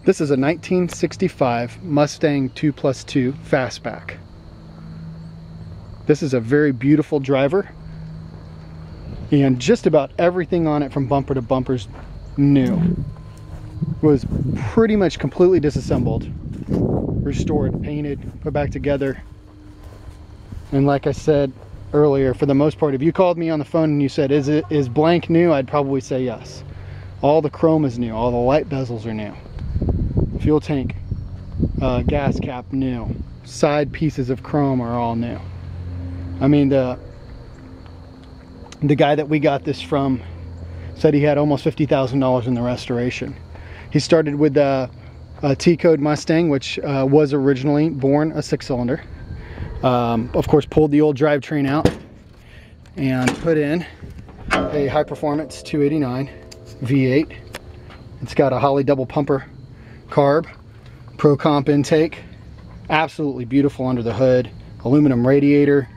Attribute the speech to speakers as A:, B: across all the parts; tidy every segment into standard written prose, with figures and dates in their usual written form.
A: This is a 1965 Mustang 2+2 Fastback. This is a very beautiful driver, and just about everything on it from bumper to bumper's new. It was pretty much completely disassembled, restored, painted, put back together. And like I said earlier, for the most part, if you called me on the phone and you said, is blank new? I'd probably say yes. All the chrome is new, all the light bezels are new. Fuel tank, gas cap new. Side pieces of chrome are all new. I mean, the guy that we got this from said he had almost $50,000 in the restoration. He started with a T-code Mustang, which was originally born a 6-cylinder. Of course, pulled the old drivetrain out and put in a high performance 289 V8. It's got a Holley double pumper carb, Pro Comp intake, absolutely beautiful under the hood, aluminum radiator,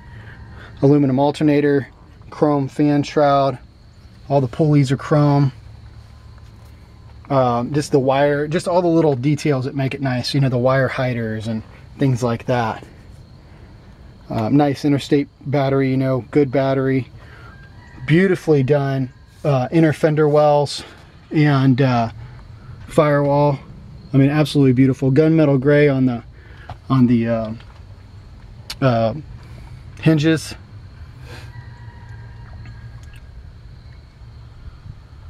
A: aluminum alternator, chrome fan shroud, all the pulleys are chrome, just the wire, just all the little details that make it nice, you know, the wire hiders and things like that. Nice interstate battery, you know, good battery, beautifully done inner fender wells and firewall. I mean, absolutely beautiful. Gunmetal gray on the hinges.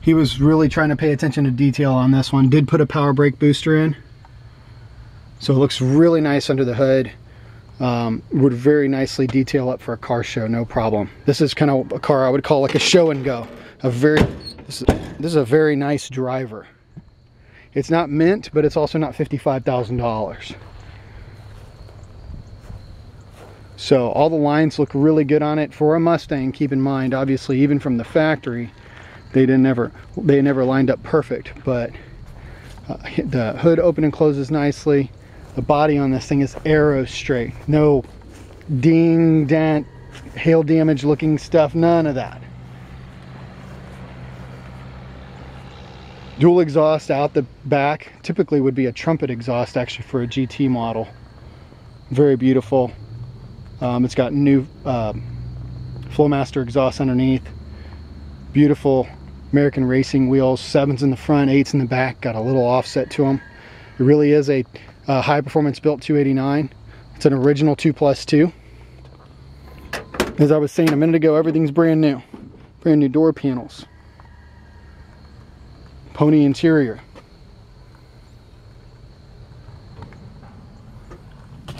A: He was really trying to pay attention to detail on this one. Did put a power brake booster in, so it looks really nice under the hood. Would very nicely detail up for a car show, no problem. This is kind of a car I would call like a show and go. This is a very nice driver. It's not mint, but it's also not $55,000. So all the lines look really good on it for a Mustang. Keep in mind, obviously, even from the factory, they never lined up perfect. But the hood open and closes nicely. The body on this thing is arrow straight. No ding, dent, hail damage looking stuff. None of that. Dual exhaust out the back. Typically would be a trumpet exhaust actually for a GT model. Very beautiful. It's got new Flowmaster exhaust underneath. Beautiful American racing wheels. 7s in the front, 8s in the back. Got a little offset to them. It really is a high performance built 289. It's an original 2+2. As I was saying a minute ago, everything's brand new. Brand new door panels. Pony interior.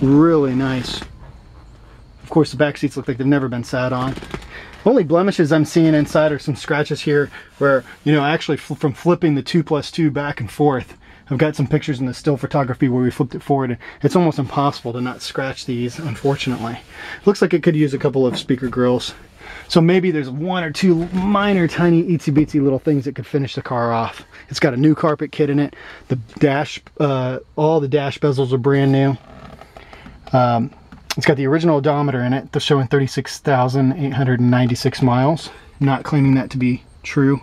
A: Really nice. Of course, the back seats look like they've never been sat on. Only blemishes I'm seeing inside are some scratches here where, you know, actually from flipping the 2+2 back and forth, I've got some pictures in the still photography where we flipped it forward, and it's almost impossible to not scratch these, unfortunately. Looks like it could use a couple of speaker grills. So maybe there's 1 or 2 minor, tiny, itsy-bitsy little things that could finish the car off. It's got a new carpet kit in it. The dash, all the dash bezels are brand new. It's got the original odometer in it. They're showing 36,896 miles. I'm not claiming that to be true.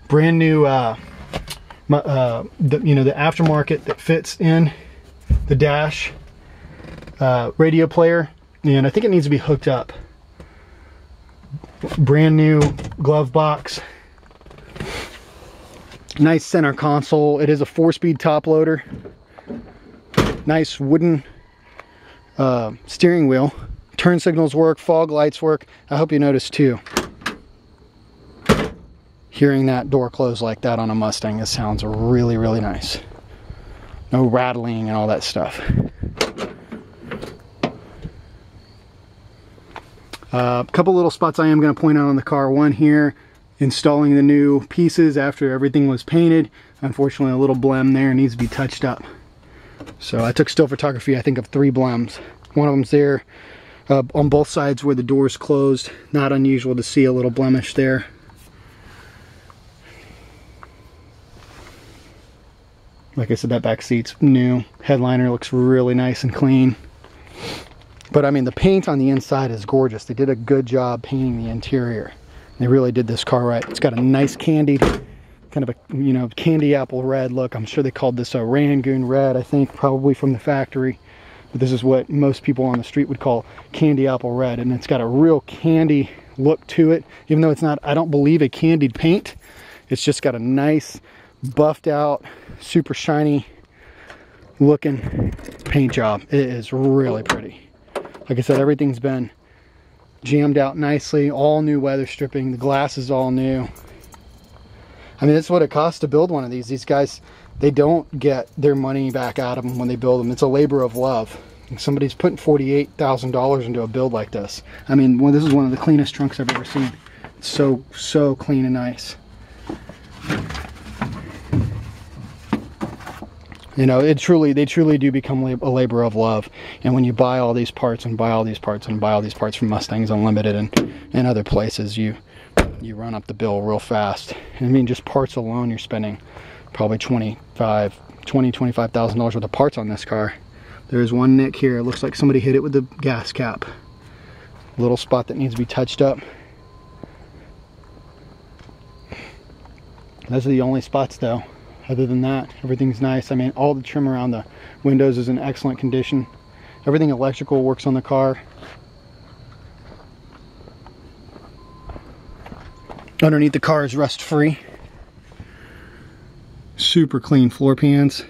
A: Brand new, you know, the aftermarket that fits in the dash radio player, and I think it needs to be hooked up. Brand new glove box. Nice center console. It is a 4-speed top loader. Nice wooden steering wheel. Turn signals work, fog lights work. I hope you noticed too, hearing that door close like that on a Mustang, it sounds really, really nice. No rattling and all that stuff. A couple little spots I am going to point out on the car. One here, installing the new pieces after everything was painted. Unfortunately, a little blem there needs to be touched up. So I took still photography, I think, of 3 blems. One of them's there on both sides where the door's closed. Not unusual to see a little blemish there. Like I said, that back seat's new. Headliner looks really nice and clean. But I mean, the paint on the inside is gorgeous. They did a good job painting the interior. They really did this car right. It's got a nice candied kind of a, you know, candy apple red look. I'm sure they called this a Rangoon red, I think, probably from the factory. But this is what most people on the street would call candy apple red, and it's got a real candy look to it, even though it's not, I don't believe, a candied paint. It's just got a nice buffed out, super shiny looking paint job. It is really pretty. Like I said, everything's been jammed out nicely, all new weather stripping, the glass is all new. I mean, that's what it costs to build one of these. These guys, they don't get their money back out of them when they build them. It's a labor of love. And somebody's putting $48,000 into a build like this. I mean, well, this is one of the cleanest trunks I've ever seen. It's so clean and nice. You know, they truly do become a labor of love. And when you buy all these parts and buy all these parts and buy all these parts from Mustangs Unlimited and other places, you run up the bill real fast. I mean, just parts alone, you're spending probably $25,000 worth of parts on this car. There's one nick here. It looks like somebody hit it with the gas cap. Little spot that needs to be touched up. Those are the only spots though. Other than that, everything's nice. I mean, all the trim around the windows is in excellent condition. Everything electrical works on the car. Underneath the car is rust free. Super clean floor pans.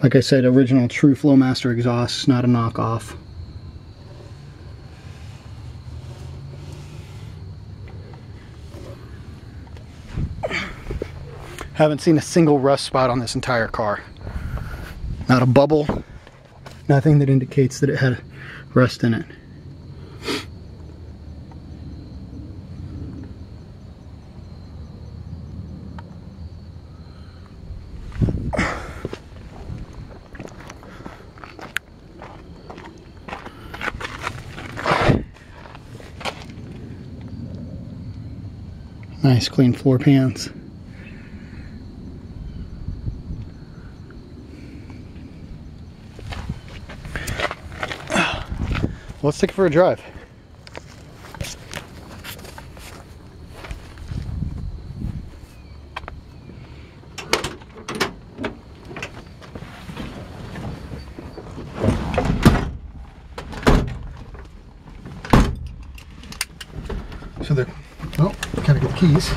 A: Like I said, original true Flowmaster exhaust, not a knockoff. Haven't seen a single rust spot on this entire car. Not a bubble, nothing that indicates that it had rust in it. Nice clean floor pans. Let's take it for a drive. So the, oh, gotta get the keys.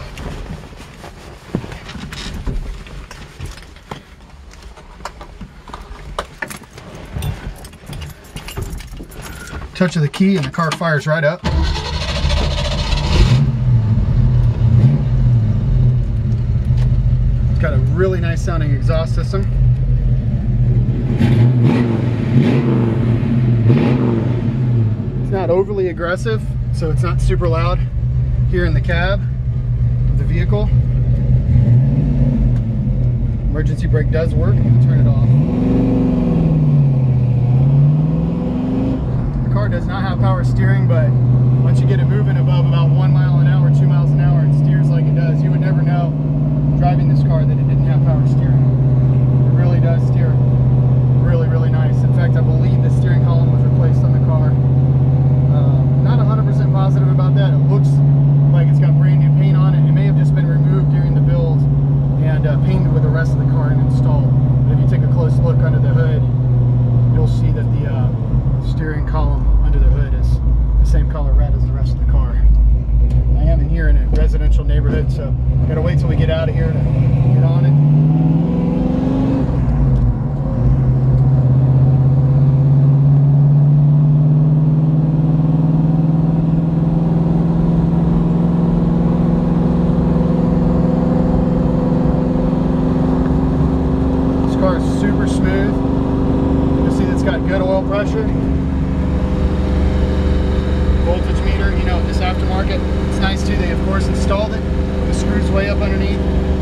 A: Touch of the key and the car fires right up. It's got a really nice sounding exhaust system. It's not overly aggressive, so it's not super loud here in the cab of the vehicle. Emergency brake does work. I'm gonna turn it off. Does not have power steering, but once you get it moving above about 1 mile an hour, 2 miles an hour, it steers like it does. You would never know driving this car that it didn't have power steering. It really does steer really nice. In fact, I believe the steering column was replaced on the car. Not 100% positive about that. It looks like it's got brand new paint on it. It may have just been removed during the build and painted with the rest of the car and installed. But if you take a close look under the hood, you'll see that the steering column under the hood is the same color red as the rest of the car. I am in here in a residential neighborhood, so gotta wait till we get out of here to get on it. This car is super smooth. You'll see it's got good oil pressure. Voltage meter, you know, this aftermarket, it's nice too. They of course installed it with the screws way up underneath,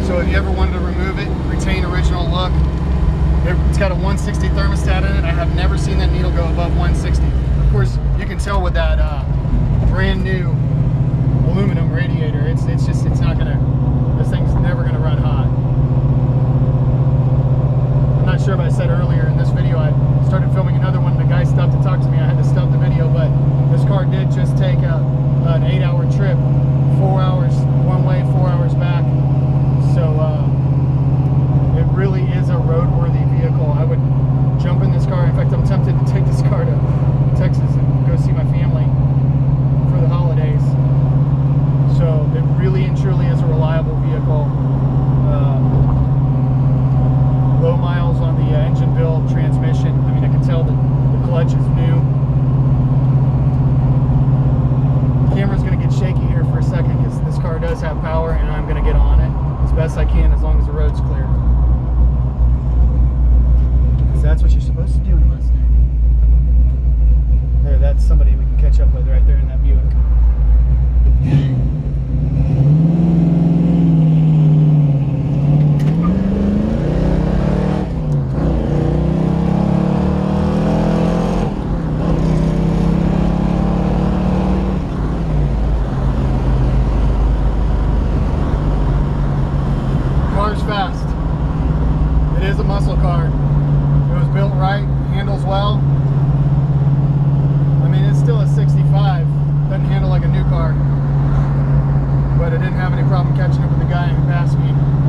A: so if you ever wanted to remove it, retain original look. It's got a 160 thermostat in it. I have never seen that needle go above 160. Of course, you can tell with that brand new aluminum radiator, it's not gonna, this thing's never gonna run hot. I'm not sure if I said earlier in this video, I started filming another one and the guy stopped to talk to me. I had to stop the video, but this car did just take an 8-hour trip, 4 hours one way, 4 hours back. muscle car. It was built right, handles well. I mean, it's still a 65. Doesn't handle like a new car. But I didn't have any problem catching up with the guy who passed me.